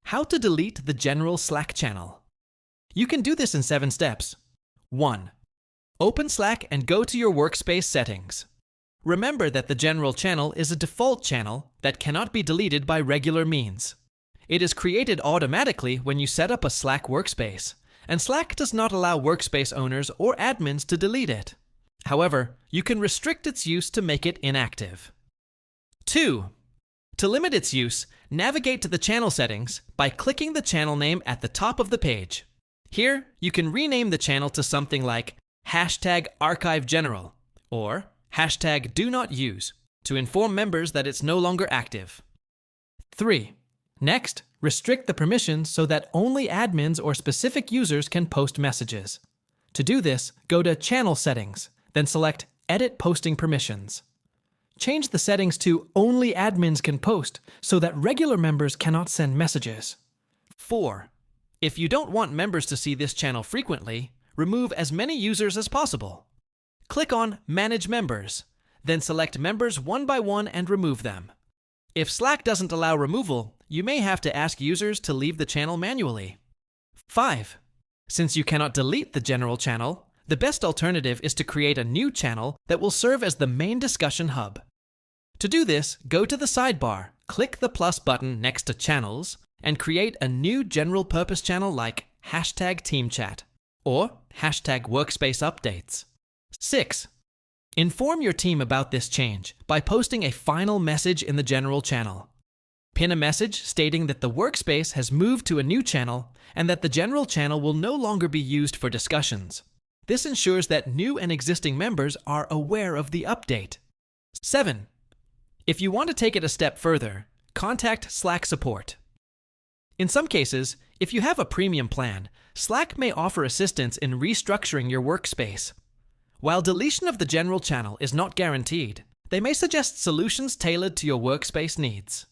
How to delete the general Slack channel. You can do this in 7 steps. 1. Open Slack and go to your workspace settings. Remember that the general channel is a default channel that cannot be deleted by regular means. It is created automatically when you set up a Slack workspace, and Slack does not allow workspace owners or admins to delete it. However, you can restrict its use to make it inactive. 2. To limit its use, navigate to the channel settings by clicking the channel name at the top of the page. Here, you can rename the channel to something like #archivegeneral or #do-not-use to inform members that it's no longer active. 3. Next, restrict the permissions so that only admins or specific users can post messages. To do this, go to Channel Settings, then select Edit Posting Permissions. Change the settings to Only Admins Can Post so that regular members cannot send messages. 4. If you don't want members to see this channel frequently, remove as many users as possible. Click on Manage Members, then select members one by one and remove them. If Slack doesn't allow removal, you may have to ask users to leave the channel manually. 5. Since you cannot delete the general channel, the best alternative is to create a new channel that will serve as the main discussion hub. To do this, go to the sidebar, click the plus button next to Channels, and create a new general purpose channel like #TeamChat or #WorkspaceUpdates. 6. Inform your team about this change by posting a final message in the general channel. Pin a message stating that the workspace has moved to a new channel and that the general channel will no longer be used for discussions. This ensures that new and existing members are aware of the update. 7. If you want to take it a step further, contact Slack support. In some cases, if you have a premium plan, Slack may offer assistance in restructuring your workspace. While deletion of the general channel is not guaranteed, they may suggest solutions tailored to your workspace needs.